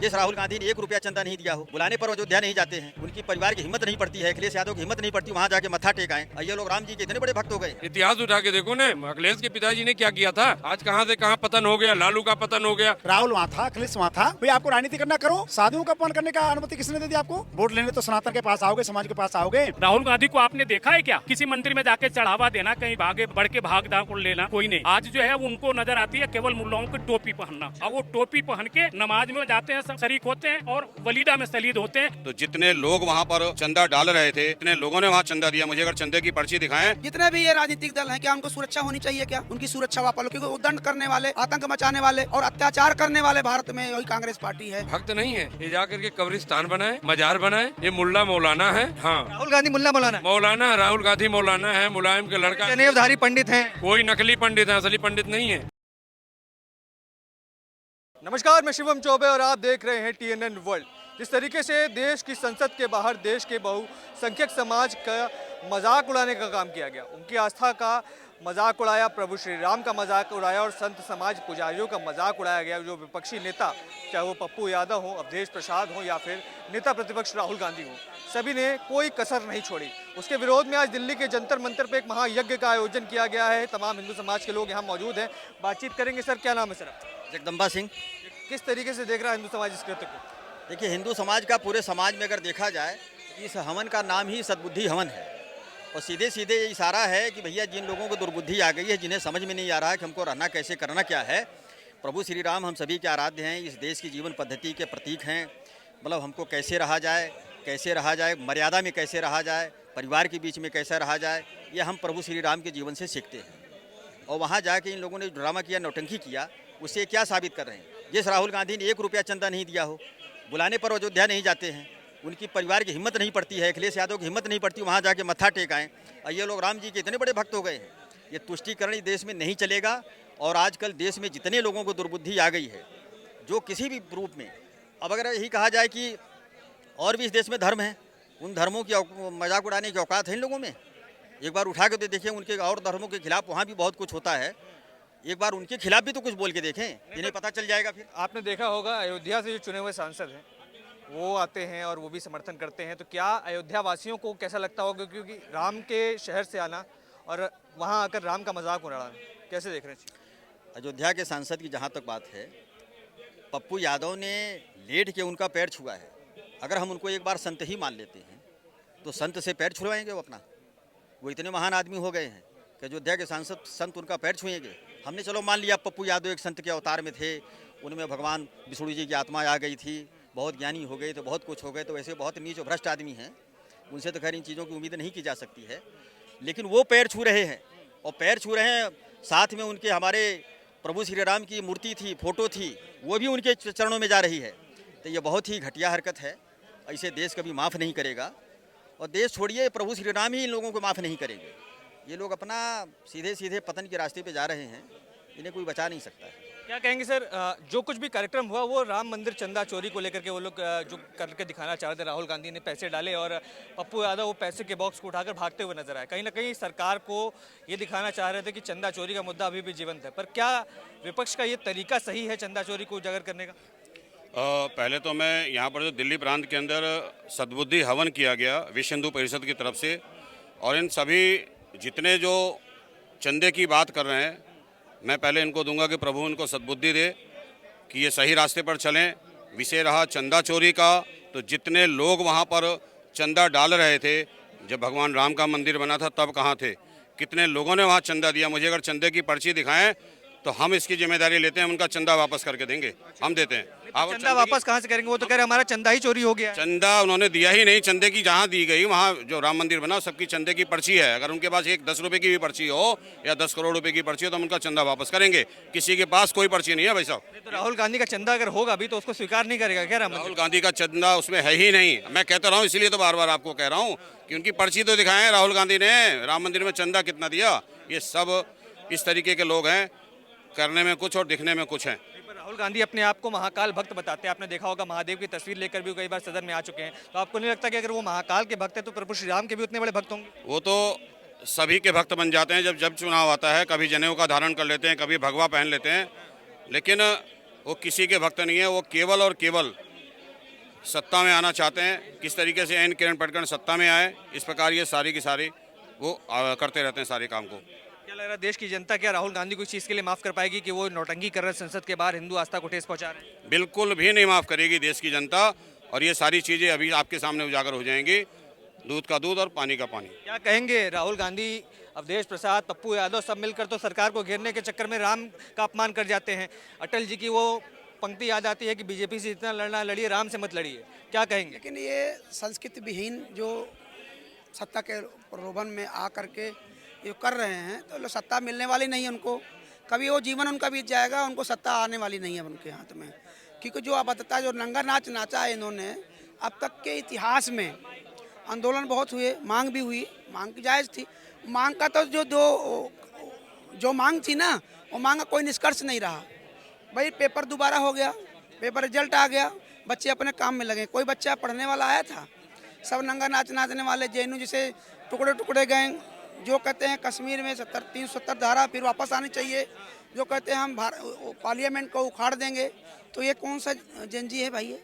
जिस राहुल गांधी ने 1 रुपया चंदा नहीं दिया हो, बुलाने पर अयोध्या नहीं जाते हैं, उनकी परिवार की हिम्मत नहीं पड़ती है, अखिलेश यादव की हिम्मत नहीं पड़ती वहाँ जाके मत्था टेकाएं, और ये लोग राम जी के इतने बड़े भक्त हो गए। इतिहास उठा के देखो ना, अखिलेश के पिताजी ने क्या किया था, आज कहाँ से कहाँ पतन हो गया, लालू का पतन हो गया। राहुल वहाँ था, अखिलेश वहाँ था। भाई आपको राजनीति करना करो, साधुओं का अपमान करने का अनुमति किसने दे दी आपको? वोट लेने तो सनातन के पास आओगे, समाज के पास आओगे। राहुल गांधी को आपने देखा है क्या? किसी मंदिर में जाके चढ़ावा देना, कहीं भागे बढ़ के भाग लेना, कोई नहीं। आज जो है उनको नजर आती है केवल मुल्लाओं की टोपी पहनना, और वो टोपी पहन के नमाज में जाते हैं, शरीक होते हैं और वलीदा में शहीद होते हैं। तो जितने लोग वहाँ पर चंदा डाल रहे थे, इतने लोगों ने वहाँ चंदा दिया, मुझे अगर चंदे की पर्ची दिखाएं। जितने भी ये राजनीतिक दल हैं, क्या उनको सुरक्षा होनी चाहिए? क्या उनकी सुरक्षा वापस लो, क्योंकि उद्दंड करने वाले, आतंक मचाने वाले और अत्याचार करने वाले भारत में वही कांग्रेस पार्टी है। भक्त नहीं है ये, जाकर के कब्रिस्तान बनाए, मजार बनाए, ये मुल्ला मौलाना है। हाँ, राहुल गांधी मुल्ला मौलाना राहुल गांधी मौलाना है, मुलायम के लड़का, जनेऊधारी पंडित हैं। कोई नकली पंडित है, असली पंडित नहीं है। नमस्कार, मैं शिवम चौबे और आप देख रहे हैं TNN वर्ल्ड। जिस तरीके से देश की संसद के बाहर देश के बहुसंख्यक समाज का मजाक उड़ाने का काम किया गया, उनकी आस्था का मजाक उड़ाया, प्रभु श्री राम का मजाक उड़ाया और संत समाज पुजारियों का मजाक उड़ाया गया। जो विपक्षी नेता, चाहे वो पप्पू यादव हो, अवधेश प्रसाद हो या फिर नेता प्रतिपक्ष राहुल गांधी हो, सभी ने कोई कसर नहीं छोड़ी। उसके विरोध में आज दिल्ली के जंतर मंतर पर एक महायज्ञ का आयोजन किया गया है। तमाम हिंदू समाज के लोग यहाँ मौजूद हैं, बातचीत करेंगे। सर, क्या नाम है सर? जगदम्बा सिंह। किस तरीके से देख रहा है हिंदू समाज इस कृत्य को? देखिए, हिंदू समाज का पूरे समाज में अगर देखा जाए, इस हवन का नाम ही सद्बुद्धि हवन है, और सीधे सीधे ये इशारा है कि भैया जिन लोगों को दुर्बुद्धि आ गई है, जिन्हें समझ में नहीं आ रहा है कि हमको रहना कैसे, करना क्या है। प्रभु श्री राम हम सभी के आराध्य हैं, इस देश की जीवन पद्धति के प्रतीक हैं। मतलब हमको कैसे रहा जाए, मर्यादा में कैसे रहा जाए, परिवार के बीच में कैसे रहा जाए, ये हम प्रभु श्री राम के जीवन से सीखते हैं। और वहाँ जाके इन लोगों ने ड्रामा किया, नौटंकी किया, उससे क्या साबित कर रहे हैं? जिस राहुल गांधी ने 1 रुपया चंदा नहीं दिया हो, बुलाने पर अयोध्या नहीं जाते हैं, उनकी परिवार की हिम्मत नहीं पड़ती है, अखिलेश यादव की हिम्मत नहीं पड़ती वहाँ जाके मत्था टेकाएं, और ये लोग राम जी के इतने बड़े भक्त हो गए हैं। ये तुष्टीकरण इस देश में नहीं चलेगा। और आजकल देश में जितने लोगों को दुर्बुद्धि आ गई है, जो किसी भी रूप में, अब अगर यही कहा जाए कि और भी इस देश में धर्म हैं, उन धर्मों की मजाक उड़ाने की औकात है इन लोगों में? एक बार उठा के तो देखिए, उनके और धर्मों के खिलाफ वहाँ भी बहुत कुछ होता है, एक बार उनके खिलाफ भी तो कुछ बोल के देखें, इन्हें पता चल जाएगा। फिर आपने देखा होगा अयोध्या से जो चुने हुए सांसद हैं वो आते हैं और वो भी समर्थन करते हैं, तो क्या अयोध्या वासियों को कैसा लगता होगा? क्योंकि राम के शहर से आना और वहाँ आकर राम का मजाक उड़ाना, कैसे देख रहे हैं? अयोध्या के सांसद की जहाँ तक बात है, पप्पू यादव ने लेट के उनका पैर छुआ है। अगर हम उनको एक बार संत ही मान लेते हैं तो संत से पैर छुड़वाएंगे वो अपना? वो इतने महान आदमी हो गए हैं कि अयोध्या के सांसद संत उनका पैर छुएंगे? हमने चलो मान लिया पप्पू यादव एक संत के अवतार में थे, उनमें भगवान विष्णु जी की आत्मा आ गई थी, बहुत ज्ञानी हो गए, तो बहुत कुछ हो गए, तो वैसे बहुत नीच और भ्रष्ट आदमी हैं, उनसे तो खैर इन चीज़ों की उम्मीद नहीं की जा सकती है। लेकिन वो पैर छू रहे हैं, और पैर छू रहे हैं, साथ में उनके हमारे प्रभु श्री राम की मूर्ति थी, फोटो थी, वो भी उनके चरणों में जा रही है। तो ये बहुत ही घटिया हरकत है, ऐसे देश कभी माफ़ नहीं करेगा। और देश छोड़िए, प्रभु श्री राम ही इन लोगों को माफ़ नहीं करेंगे। ये लोग अपना सीधे सीधे पतन के रास्ते पे जा रहे हैं, इन्हें कोई बचा नहीं सकता है। क्या कहेंगे सर, जो कुछ भी कार्यक्रम हुआ वो राम मंदिर चंदा चोरी को लेकर के वो लोग जो करके दिखाना चाह रहे थे, राहुल गांधी ने पैसे डाले और पप्पू यादव वो पैसे के बॉक्स को उठाकर भागते हुए नजर आए। कहीं ना कहीं सरकार को ये दिखाना चाह रहे थे कि चंदा चोरी का मुद्दा अभी भी जीवंत है, पर क्या विपक्ष का ये तरीका सही है चंदा चोरी को उजागर करने का? पहले तो मैं यहाँ पर जो दिल्ली प्रांत के अंदर सद्बुद्धि हवन किया गया विश्व हिंदू परिषद की तरफ से, और इन सभी जितने जो चंदे की बात कर रहे हैं, मैं पहले इनको दूंगा कि प्रभु इनको सद्बुद्धि दे कि ये सही रास्ते पर चलें। विषय रहा चंदा चोरी का, तो जितने लोग वहाँ पर चंदा डाल रहे थे, जब भगवान राम का मंदिर बना था तब कहाँ थे? कितने लोगों ने वहाँ चंदा दिया? मुझे अगर चंदे की पर्ची दिखाएं तो हम इसकी जिम्मेदारी लेते हैं, उनका चंदा वापस करके देंगे, हम देते हैं। आप चंदा वापस कहाँ से करेंगे? वो तो कह रहे हमारा चंदा ही चोरी हो गया। चंदा उन्होंने दिया ही नहीं, चंदे की जहाँ दी गई वहाँ जो राम मंदिर बना सबकी चंदे की पर्ची है। अगर उनके पास एक 10 रुपए की भी पर्ची हो या 10 करोड़ रुपए की पर्ची हो तो हम उनका चंदा वापस करेंगे। किसी के पास कोई पर्ची नहीं है भाई साहब। तो राहुल गांधी का चंदा अगर होगा भी तो उसको स्वीकार नहीं करेगा क्या राम? राहुल गांधी का चंदा उसमें है ही नहीं। मैं कहता रहा हूँ, इसलिए तो बार बार आपको कह रहा हूँ कि उनकी पर्ची तो दिखाएं राहुल गांधी ने, राम मंदिर में चंदा कितना दिया। ये सब इस तरीके के लोग हैं, करने में कुछ और दिखने में कुछ है। राहुल गांधी अपने आप को महाकाल भक्त बताते हैं। आपने देखा होगा महादेव की तस्वीर लेकर भी कई बार सदन में आ चुके हैं, तो आपको नहीं लगता कि अगर वो महाकाल के भक्त हैं तो प्रभु श्री राम के भी उतने बड़े भक्त होंगे? वो तो सभी के भक्त बन जाते हैं जब चुनाव आता है। कभी जनेऊ का धारण कर लेते हैं, कभी भगवा पहन लेते हैं, लेकिन वो किसी के भक्त नहीं है। वो केवल और केवल सत्ता में आना चाहते हैं। किस तरीके से एन किरण पटकन सत्ता में आए, इस प्रकार ये सारी की सारी वो करते रहते हैं सारे काम को। क्या लग रहा है देश की जनता क्या राहुल गांधी को इस चीज़ के लिए माफ़ कर पाएगी कि वो नौटंकी कर रहे हैं, संसद के बाहर हिंदू आस्था को ठेस पहुंचा रहे हैं? बिल्कुल भी नहीं माफ़ करेगी देश की जनता, और ये सारी चीज़ें अभी आपके सामने उजागर हो जाएंगी, दूध का दूध और पानी का पानी। क्या कहेंगे राहुल गांधी, अवधेश प्रसाद, पप्पू यादव सब मिलकर तो सरकार को घेरने के चक्कर में राम का अपमान कर जाते हैं। अटल जी की वो पंक्ति याद आती है कि बीजेपी से जितना लड़ना लड़िए, राम से मत लड़िए। क्या कहेंगे? लेकिन ये संस्कृति विहीन जो सत्ता के प्रलोभन में आ करके ये कर रहे हैं, तो सत्ता मिलने वाली नहीं है उनको। कभी वो जीवन उनका बीत जाएगा, उनको सत्ता आने वाली नहीं है उनके हाथ में। क्योंकि जो आबद्धता, जो नंगा नाच नाचा है इन्होंने अब तक के इतिहास में, आंदोलन बहुत हुए, मांग भी हुई, मांग की जायज़ थी। मांग का तो जो मांग थी ना, वो मांग का कोई निष्कर्ष नहीं रहा। भाई पेपर दोबारा हो गया, पेपर रिजल्ट आ गया, बच्चे अपने काम में लगे। कोई बच्चा पढ़ने वाला आया था? सब नंगा नाच नाचने वाले जेएनयू जैसे टुकड़े टुकड़े गए, जो कहते हैं कश्मीर में 370 धारा फिर वापस आनी चाहिए, जो कहते हैं हम पार्लियामेंट को उखाड़ देंगे। तो ये कौन सा जंजी है भाई? ये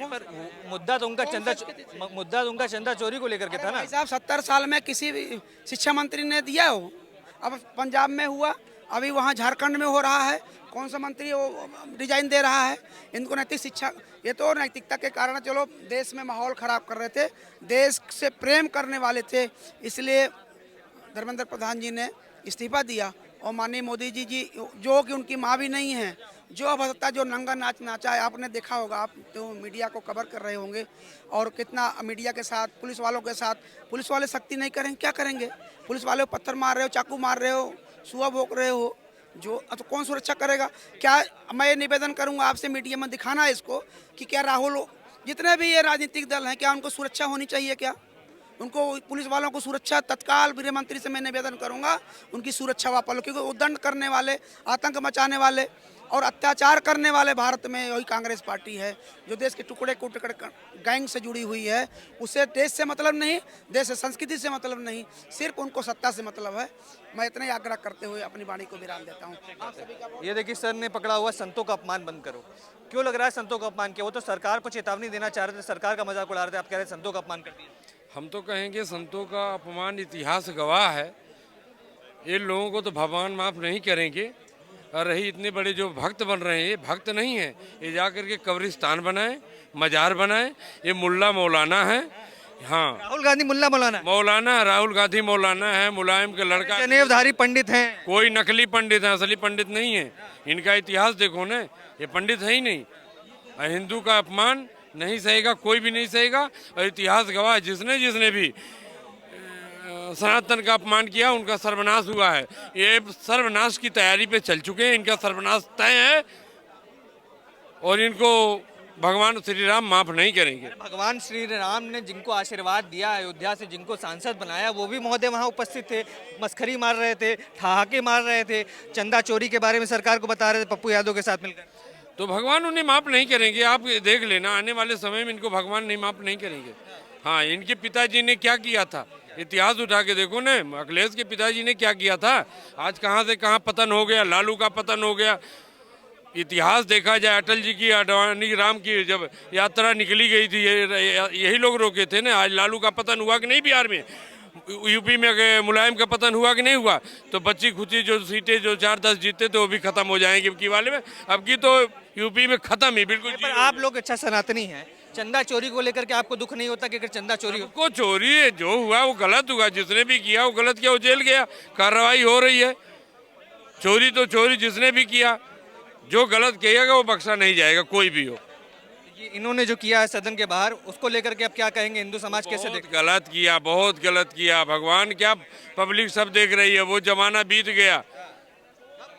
पर मुद्दा तो उनका चंदा चोरी को लेकर के था ना। भाई साहब 70 साल में किसी भी शिक्षा मंत्री ने दिया हो? अब पंजाब में हुआ, अभी वहाँ झारखंड में हो रहा है, कौन सा मंत्री वो डिजाइन दे रहा है? इनको नैतिक शिक्षा, ये तो नैतिकता के कारण चलो देश में माहौल खराब कर रहे थे, देश से प्रेम करने वाले थे, इसलिए धर्मेंद्र प्रधान जी ने इस्तीफा दिया। और माननीय मोदी जी जो कि उनकी माँ भी नहीं है, जो अभद्रता, जो नंगा नाच नाचा है, आपने देखा होगा, आप तो मीडिया को कवर कर रहे होंगे, और कितना मीडिया के साथ, पुलिस वालों के साथ, पुलिस वाले सख्ती नहीं करेंगे, क्या करेंगे? पुलिस वाले को पत्थर मार रहे हो, चाकू मार रहे हो, सुआ भोंक रहे हो, जो तो कौन सुरक्षा करेगा? क्या मैं ये निवेदन करूंगा आपसे, मीडिया में दिखाना है इसको कि क्या राहुल, जितने भी ये राजनीतिक दल हैं, क्या उनको सुरक्षा होनी चाहिए? क्या उनको, पुलिस वालों को सुरक्षा तत्काल, गृह मंत्री से मैं निवेदन करूंगा उनकी सुरक्षा वापस लो, क्योंकि उद्दंड करने वाले, आतंक मचाने वाले और अत्याचार करने वाले भारत में वही कांग्रेस पार्टी है, जो देश के टुकड़े गैंग से जुड़ी हुई है। उसे देश से मतलब नहीं, देश से संस्कृति से मतलब नहीं, सिर्फ उनको सत्ता से मतलब है। मैं इतना ही आग्रह करते हुए अपनी वाणी को विराम देता हूँ। ये देखिए सर ने पकड़ा हुआ संतों का अपमान बंद करो। क्यों लग रहा है संतों का अपमान किया? वो तो सरकार को चेतावनी देना चाह रहे थे, सरकार का मजाक उड़ा रहे थे, आप कह रहे संतों का अपमान कर दिया। हम तो कहेंगे संतों का अपमान इतिहास गवाह है। इन लोगों को तो भगवान माफ नहीं करेंगे। और रही इतने बड़े जो भक्त बन रहे हैं, ये भक्त नहीं है, ये जा करके कब्रिस्तान बनाए, मजार बनाए। ये मुल्ला मौलाना है। हाँ, राहुल गांधी मुल्ला मौलाना है। मौलाना राहुल गांधी मौलाना है, मुलायम के लड़का, जनेवधारी पंडित हैं। कोई नकली पंडित है, असली पंडित नहीं है। इनका इतिहास देखो ना, ये पंडित है ही नहीं। और हिंदू का अपमान नहीं सहेगा, कोई भी नहीं सहेगा। और इतिहास गवाह, जिसने भी सनातन का अपमान किया, उनका सर्वनाश हुआ है। ये सर्वनाश की तैयारी पे चल चुके हैं, इनका सर्वनाश तय है और इनको भगवान श्री राम माफ नहीं करेंगे। भगवान श्री राम ने जिनको आशीर्वाद दिया, अयोध्या से जिनको सांसद बनाया, वो भी महोदय वहाँ उपस्थित थे, मस्खरी मार रहे थे, ठहाके मार रहे थे, चंदा चोरी के बारे में सरकार को बता रहे थे पप्पू यादव के साथ मिलकर। तो भगवान उन्हें माफ नहीं करेंगे। आप देख लेना, आने वाले समय में इनको भगवान नहीं माफ नहीं करेंगे। हाँ, इनके पिताजी ने क्या किया था, इतिहास उठा के देखो ना। अखिलेश के पिताजी ने क्या किया था, आज कहाँ से कहाँ पतन हो गया, लालू का पतन हो गया। इतिहास देखा जाए, अटल जी की, अडवाणी राम की जब यात्रा निकली गई थी, यही लोग रोके थे ना। आज लालू का पतन हुआ कि नहीं बिहार में? यूपी में मुलायम का पतन हुआ कि नहीं हुआ? तो बच्ची खुची जो सीटें जो 4-10 जीते थे वो भी खत्म हो जाएंगे अब की वाले में। अब की तो यूपी में खत्म ही बिल्कुल। पर आप लोग अच्छा सनातनी हैं, चंदा चोरी को लेकर के आपको दुख नहीं होता कि अगर चंदा चोरी हो? को चोरी है, जो हुआ वो गलत हुआ। जिसने भी किया वो गलत किया, वो जेल गया, कार्रवाई हो रही है। चोरी तो चोरी जिसने भी किया, जो गलत किएगा वो बख्शा नहीं जाएगा, कोई भी हो। ये इन्होंने जो किया है सदन के बाहर, उसको लेकर के अब क्या कहेंगे? हिंदू समाज कैसे देख? गलत किया, बहुत गलत किया। भगवान क्या, पब्लिक सब देख रही है। वो जमाना बीत गया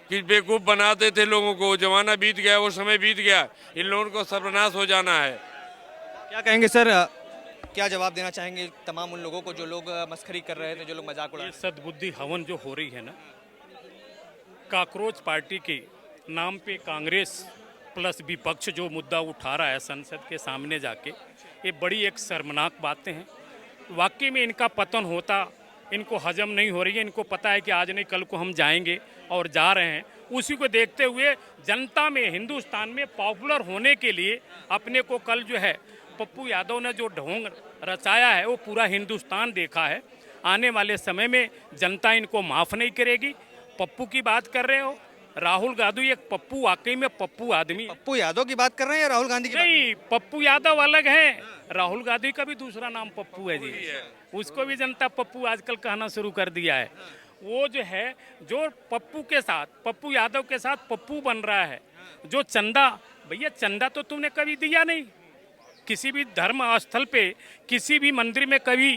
कि बेवकूफ बनाते थे लोगों को, वो जमाना बीत गया, वो समय बीत गया। इन लोगों को सर्वनाश हो जाना है। क्या कहेंगे सर, क्या जवाब देना चाहेंगे तमाम उन लोगों को जो लोग मस्खरी कर रहे थे, जो लोग मजाक उड़ा रहे थे? सद्बुद्धि हवन जो हो रही है ना, काकरोच पार्टी के नाम पे कांग्रेस प्लस विपक्ष जो मुद्दा उठा रहा है संसद के सामने जाके, ये बड़ी एक शर्मनाक बातें हैं। वाकई में इनका पतन होता, इनको हजम नहीं हो रही है। इनको पता है कि आज नहीं कल को हम जाएंगे और जा रहे हैं। उसी को देखते हुए जनता में, हिंदुस्तान में पॉपुलर होने के लिए अपने को कल जो है पप्पू यादव ने जो ढोंग रचाया है वो पूरा हिंदुस्तान देखा है। आने वाले समय में जनता इनको माफ़ नहीं करेगी। पप्पू की बात कर रहे हो, राहुल गांधी एक पप्पू, वाकई में पप्पू आदमी है। पप्पू यादव की बात कर रहे हैं या राहुल गांधी की नहीं, पप्पू यादव अलग है, राहुल गांधी का भी दूसरा नाम पप्पू है जी। उसको भी जनता पप्पू आजकल कहना शुरू कर दिया है। वो जो है, जो पप्पू के साथ, पप्पू यादव के साथ पप्पू बन रहा है। जो चंदा, भैया चंदा तो तुमने कभी दिया नहीं किसी भी धर्म स्थल पे, किसी भी मंदिर में। कभी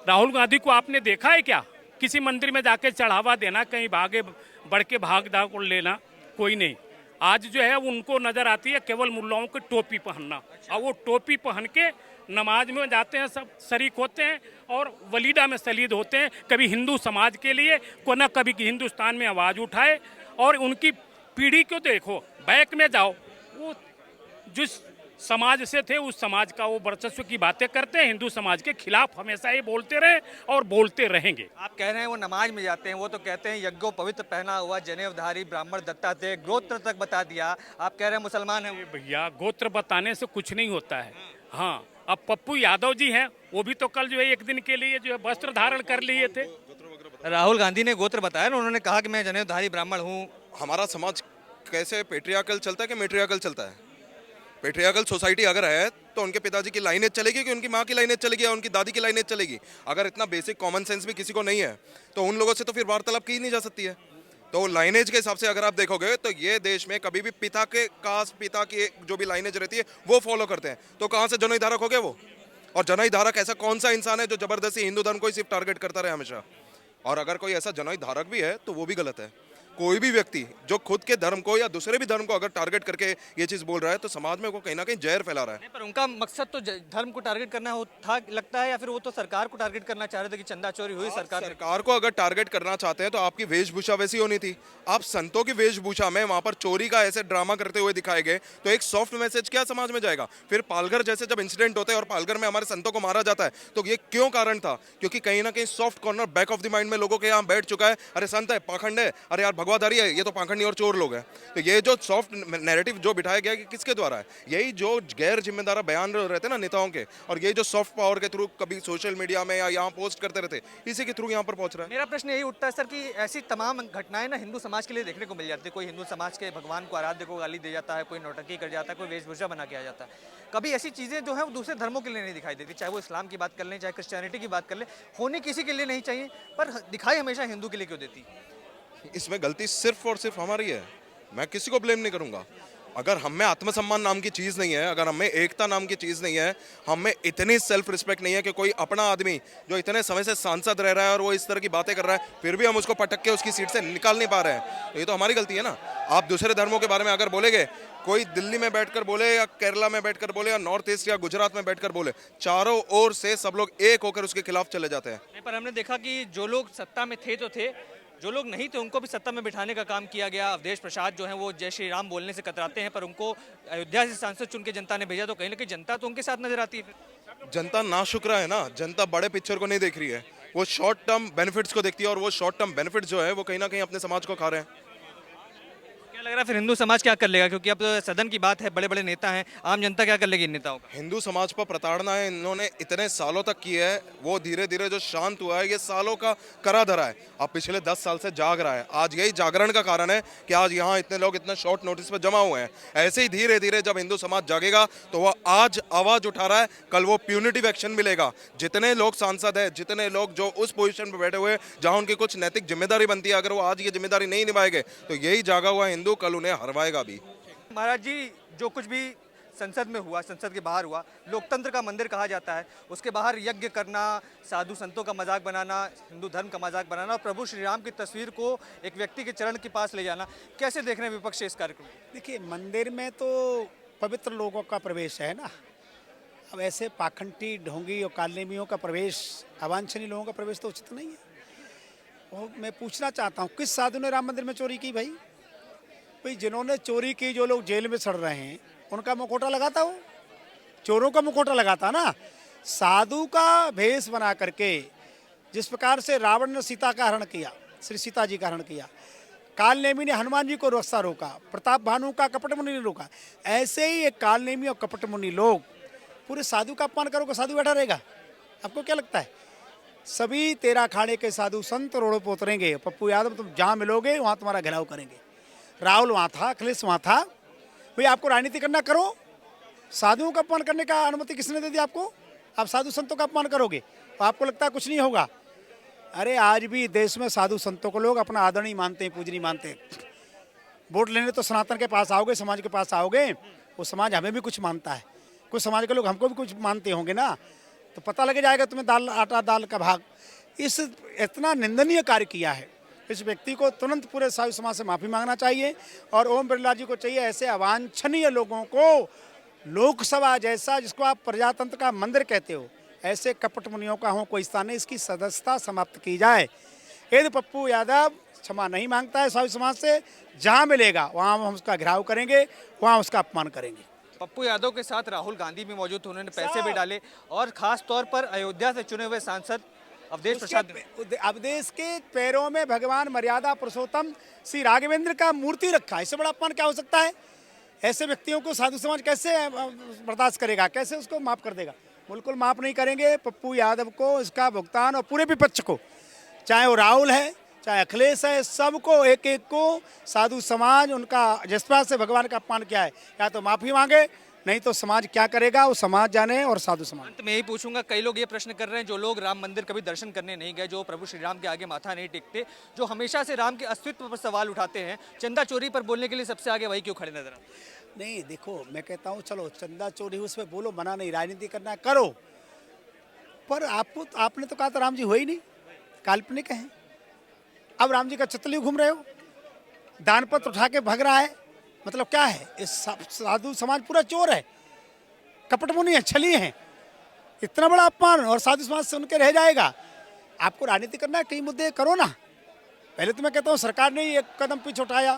राहुल गांधी को आपने देखा है क्या किसी मंदिर में जाके चढ़ावा देना, कहीं भागे बढ़ के भाग दाग लेना? कोई नहीं। आज जो है उनको नजर आती है केवल मुल्लाओं की टोपी पहनना, और वो टोपी पहन के नमाज में जाते हैं, सब शरीक होते हैं और वलीडा में शहीद होते हैं। कभी हिंदू समाज के लिए को ना कभी हिंदुस्तान में आवाज़ उठाए। और उनकी पीढ़ी को देखो, बैक में जाओ, वो जिस समाज से थे उस समाज का वो वर्चस्व की बातें करते हैं। हिंदू समाज के खिलाफ हमेशा ये बोलते रहे और बोलते रहेंगे। आप कह रहे हैं वो नमाज में जाते हैं, वो तो कहते हैं यज्ञो पवित्र पहना हुआ जनेवधारी ब्राह्मण दत्तात्रेय, गोत्र तक बता दिया। आप कह रहे हैं मुसलमान हैं। भैया गोत्र बताने से कुछ नहीं होता है। हाँ, अब पप्पू यादव जी हैं, वो भी तो कल जो है एक दिन के लिए जो है वस्त्र धारण कर लिए थे। राहुल गांधी ने गोत्र बताया ना, उन्होंने कहा कि मैं जनेवधारी ब्राह्मण हूँ। हमारा समाज कैसे पेट्रियार्कल चलता है कि मेट्रियार्कल चलता है? पेट्रियार्कल सोसाइटी अगर है तो उनके पिताजी की लाइनेज चलेगी कि उनकी माँ की लाइनेज चलेगी या उनकी दादी की लाइनेज चलेगी? अगर इतना बेसिक कॉमन सेंस भी किसी को नहीं है तो उन लोगों से तो फिर वार्तालाप की नहीं जा सकती है। तो लाइनेज के हिसाब से अगर आप देखोगे तो ये देश में कभी भी पिता के कास्ट, पिता की जो भी लाइनेज रहती है वो फॉलो करते हैं। तो कहाँ से जनोई धारक हो गए वो? और जनोई धारक ऐसा कौन सा इंसान है जो जबरदस्ती हिंदू धर्म को ही सिर्फ टारगेट करता रहे हमेशा? और अगर कोई ऐसा जनोई धारक भी है तो वो भी गलत है। कोई भी व्यक्ति जो खुद के धर्म को या दूसरे भी धर्म को अगर टारगेट करके ये चीज़ बोल रहा है तो समाज में वो कहीं ना कहीं जहर फैला रहा है। पर उनका मकसद तो धर्म को टारगेट करना था लगता है, या फिर वो तो सरकार को टारगेट करना चाह रहे थे कि चंदा चोरी हुई सरकार को अगर टारगेट करना चाहते हैं तो आपकी वेशभूषा वैसी होनी थी। आप संतों की वेशभूषा में वहां पर चोरी का ऐसे ड्रामा करते हुए दिखाए गए तो एक सॉफ्ट मैसेज क्या समाज में जाएगा? फिर पालघर जैसे जब इंसिडेंट होते हैं और पालघर में हमारे संतों को मारा जाता है तो ये क्यों कारण था? क्योंकि कहीं ना कहीं soft corner back of the mind में लोगों के यहाँ बैठ चुका है, अरे संत है, पाखंड है, अरे यार भगवाधारी है, ये तो पाखंडी और चोर लोग हैं। तो ये जो सॉफ्ट नैरेटिव जो बिठाया गया कि किसके द्वारा है? यही जो गैर जिम्मेदार बयान रहते हैं ना नेताओं के, और ये जो सॉफ्ट पावर के थ्रू कभी सोशल मीडिया में या यहाँ पोस्ट करते रहते, इसी के थ्रू यहाँ पर पहुंच रहा है। मेरा प्रश्न यही उठता है सर कि ऐसी तमाम घटनाएं ना हिंदू समाज के लिए देखने को मिल जाती है। कोई हिंदू समाज के भगवान को, आराध्य को गाली दे जाता है, कोई नौटंकी कर जाता है, कोई वेशभूषा बना के आ जाता है। कभी ऐसी चीज़ें जो है वो दूसरे धर्मों के लिए नहीं दिखाई देती, चाहे वो इस्लाम की बात कर लें, चाहे क्रिश्चियनिटी की बात कर लें। होनी किसी के लिए नहीं चाहिए, पर दिखाई हमेशा हिंदू के लिए क्यों देती? इसमें गलती सिर्फ और सिर्फ हमारी है। मैं किसी को ब्लेम नहीं करूंगा। अगर हम में आत्मसम्मान नाम की चीज़ नहीं है, अगर हम में एकता नाम की चीज़ नहीं है, हम में इतनी सेल्फ रिस्पेक्ट नहीं है कि कोई अपना आदमी जो इतने समय से सांसद रह रहा है और वो इस तरह की बातें कर रहा है फिर भी हम उसको पटक के उसकी सीट से निकाल नहीं पा रहे हैं, तो ये तो हमारी गलती है ना। आप दूसरे धर्मों के बारे में अगर बोलेंगे, कोई दिल्ली में बैठकर बोले या केरला में बैठकर बोले या नॉर्थ ईस्ट या गुजरात में बैठकर बोले, चारों ओर से सब लोग एक होकर उसके खिलाफ चले जाते हैं। पर हमने देखा कि जो लोग सत्ता में थे तो थे, जो लोग नहीं थे उनको भी सत्ता में बिठाने का काम किया गया। अवधेश प्रसाद जो है वो जय श्री राम बोलने से कतराते हैं, पर उनको अयोध्या से सांसद चुन के जनता ने भेजा, तो कहीं ना कहीं जनता तो उनके साथ नजर आती है। जनता नाशुक्र है ना, जनता बड़े पिक्चर को नहीं देख रही है, वो शॉर्ट टर्म बेनिफिट्स को देखती है, और वो शॉर्ट टर्म बेनिफिट्स जो है वो कहीं ना कहीं अपने समाज को खा रहे हैं। क्या लग रहा है फिर हिंदू समाज क्या कर लेगा? क्योंकि अब सदन की बात है, बड़े बड़े नेता हैं, आम जनता क्या कर लेगी इन नेताओं का? हिंदू समाज पर प्रताड़ना है इन्होंने इतने सालों तक की है, वो धीरे धीरे जो शांत हुआ है ये सालों का करा धरा है। अब पिछले 10 साल से जाग रहा है, आज यही जागरण का कारण है कि आज यहाँ इतने लोग इतने शॉर्ट नोटिस पर जमा हुए हैं। ऐसे ही धीरे धीरे जब हिंदू समाज जागेगा तो वह आज आवाज उठा रहा है, कल वो प्यूनिटिव एक्शन मिलेगा। जितने लोग सांसद है, जितने लोग जो उस पोजीशन पर बैठे हुए जहाँ उनकी कुछ नैतिक जिम्मेदारी बनती है, अगर वो आज ये जिम्मेदारी नहीं निभाएंगे तो यही जागा हुआ हिंदू कल उन्हें हरवाएगा भी। महाराज जी, जो कुछ भी संसद में हुआ, संसद के बाहर हुआ, लोकतंत्र का मंदिर कहा जाता है, उसके बाहर यज्ञ करना, साधु संतों का मजाक बनाना, हिंदू धर्म का मजाक बनाना और प्रभु श्री राम की तस्वीर को एक व्यक्ति के चरण के पास ले जाना, कैसे देख रहे हैं विपक्ष इस कार्यक्रम? देखिए, मंदिर में तो पवित्र लोगों का प्रवेश है ना। अब ऐसे पाखंडी, ढोंगी और कालनेमियों का प्रवेश, अवांछनीय लोगों का प्रवेश तो उचित नहीं है। और मैं पूछना चाहता हूँ, किस साधु ने राम मंदिर में चोरी की? भाई जिन्होंने चोरी की, जो लोग जेल में सड़ रहे हैं, उनका मुखौटा लगाता, वो चोरों का मुखौटा लगाता ना। साधु का भेष बना करके जिस प्रकार से रावण ने सीता का हरण किया, श्री सीता जी का हरण किया, कालनेमी ने हनुमान जी को रास्ता रोका, प्रताप भानु का कपट मुनि ने रोका, ऐसे ही एक कालनेमी और कपट मुनि लोग पूरे साधु का अपमान करोगे, साधु बैठा रहेगा? आपको क्या लगता है? सभी तेरा खाने के साधु संत रोड़ों पर उतरेंगे। पप्पू यादव तुम जहाँ मिलोगे वहाँ तुम्हारा घेराव करेंगे। राहुल वहाँ था, अखिलेश वहाँ था। भाई आपको राजनीति करना करो, साधुओं का अपमान करने का अनुमति किसने दे दी आपको? आप साधु संतों का अपमान करोगे तो आपको लगता है कुछ नहीं होगा? अरे आज भी देश में साधु संतों को लोग अपना आदर नहीं मानते हैं, पूज नहीं मानते हैं। वोट लेने तो सनातन के पास आओगे, समाज के पास आओगे, वो समाज हमें भी कुछ मानता है, कुछ समाज के लोग हमको भी कुछ मानते होंगे ना, तो पता लग जाएगा तुम्हें दाल आटा दाल का भाग। इस इतना निंदनीय कार्य किया है, इस व्यक्ति को तुरंत पूरे साधु समाज से माफ़ी मांगना चाहिए। और ओम बिरला जी को चाहिए ऐसे अवांछनीय लोगों को लोकसभा जैसा, जिसको आप प्रजातंत्र का मंदिर कहते हो, ऐसे कपट मुनियों का हो कोई स्थान नहीं, इसकी सदस्यता समाप्त की जाए। यदि पप्पू यादव क्षमा नहीं मांगता है साधु समाज से, जहाँ मिलेगा वहाँ हम उसका घेराव करेंगे, वहाँ उसका अपमान करेंगे। पप्पू यादव के साथ राहुल गांधी भी मौजूद थे, उन्होंने पैसे भी डाले, और खास तौर पर अयोध्या से चुने हुए सांसद अवधेश प्रसाद ने अवधेश के पैरों में भगवान मर्यादा पुरुषोत्तम श्री राघवेंद्र का मूर्ति रखा। इससे बड़ा अपमान क्या हो सकता है? ऐसे व्यक्तियों को साधु समाज कैसे बर्दाश्त करेगा, कैसे उसको माफ कर देगा? बिल्कुल माफ नहीं करेंगे। पप्पू यादव को इसका भुगतान, और पूरे विपक्ष को, चाहे वो राहुल है चाहे अखिलेश है, सबको एक एक को साधु समाज उनका जिस तरह से भगवान का अपमान किया है, या तो माफी मांगे, नहीं तो समाज क्या करेगा वो समाज जाने। और साधु समाज अंत में यही पूछूंगा, कई लोग ये प्रश्न कर रहे हैं, जो लोग राम मंदिर कभी दर्शन करने नहीं गए, जो प्रभु श्री राम के आगे माथा नहीं टेकते, जो हमेशा से राम के अस्तित्व पर सवाल उठाते हैं, चंदा चोरी पर बोलने के लिए सबसे आगे वही क्यों खड़े नजर आते हैं? नहीं, देखो मैं कहता हूँ चलो चंदा चोरी उस पर बोलो, मना नहीं, राजनीति करना करो, पर आपने तो कहा था राम जी हो ही नहीं, काल्पनिक है। अब राम जी का चितली घूम रहे हो, दान पत्र उठा के भाग रहा है, मतलब क्या है? इस साधु समाज पूरा चोर है, कपट मुनि है, छली है। इतना बड़ा अपमान, और साधु समाज से उनके रह जाएगा। आपको राजनीति करना है, कई मुद्दे करो ना। पहले तो मैं कहता हूँ सरकार ने एक कदम पीछे उठाया,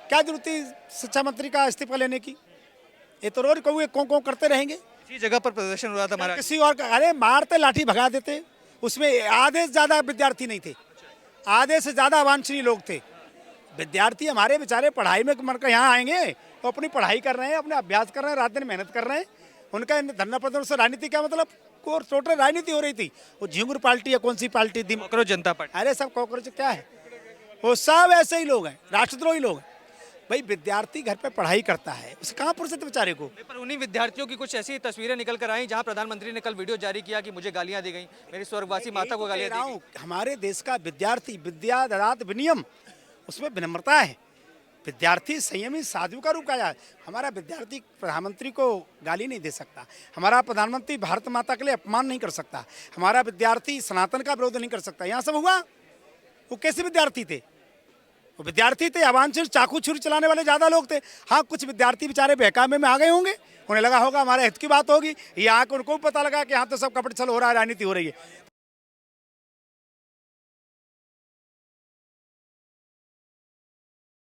क्या जरूरत थी शिक्षा मंत्री का इस्तीफा लेने की? ये तो रोज कौए कौं करते रहेंगे। इसी जगह पर प्रदर्शन हो रहा था हमारा, किसी और का, अरे मारते लाठी भगा देते, उसमें आधे से ज्यादा विद्यार्थी नहीं थे, आधे से ज्यादा अवांछनीय लोग थे। विद्यार्थी हमारे बेचारे पढ़ाई में मरकर यहाँ आएंगे तो अपनी पढ़ाई कर रहे हैं, अपने अभ्यास कर रहे हैं, रात दिन मेहनत कर रहे हैं, उनका धरना प्रदर्शन से राजनीति क्या मतलब? टोटल राजनीति हो रही थी। वो झिंगुर पार्टी या कौन सी पार्टी थी, कॉकरोच जनता पार्टी, अरे सब कॉकरोच क्या है, वो सब ऐसे ही लोग हैं, राष्ट्रद्रोही लोग हैं। भाई विद्यार्थी घर पे पढ़ाई करता है, उसे कहाँ फुर्सत बेचारे को? पर उन्हीं विद्यार्थियों की कुछ ऐसी तस्वीरें निकल कर आई जहां प्रधानमंत्री ने कल वीडियो जारी किया कि मुझे गालियां दी गई, मेरी स्वर्गवासी माता को गालियां दी गई। हमारे देश का विद्यार्थी विद्या ददात विनियम, उसमें विनम्रता है। विद्यार्थी संयमी साधु का रूप आया है। हमारा विद्यार्थी प्रधानमंत्री को गाली नहीं दे सकता, हमारा प्रधानमंत्री भारत माता के लिए अपमान नहीं कर सकता, हमारा विद्यार्थी सनातन का विरोध नहीं कर सकता। यहाँ सब हुआ। वो कैसे विद्यार्थी थे? वो विद्यार्थी थे अवांछनीय, चाकू छुरी चलाने वाले ज़्यादा लोग थे। हाँ, कुछ विद्यार्थी बेचारे बहकावे में आ गए होंगे, उन्हें लगा होगा हमारे हित की बात होगी, यहाँ को उनको भी पता लगा कि यहाँ तो सब कपट छल हो रहा है, राजनीति हो रही है,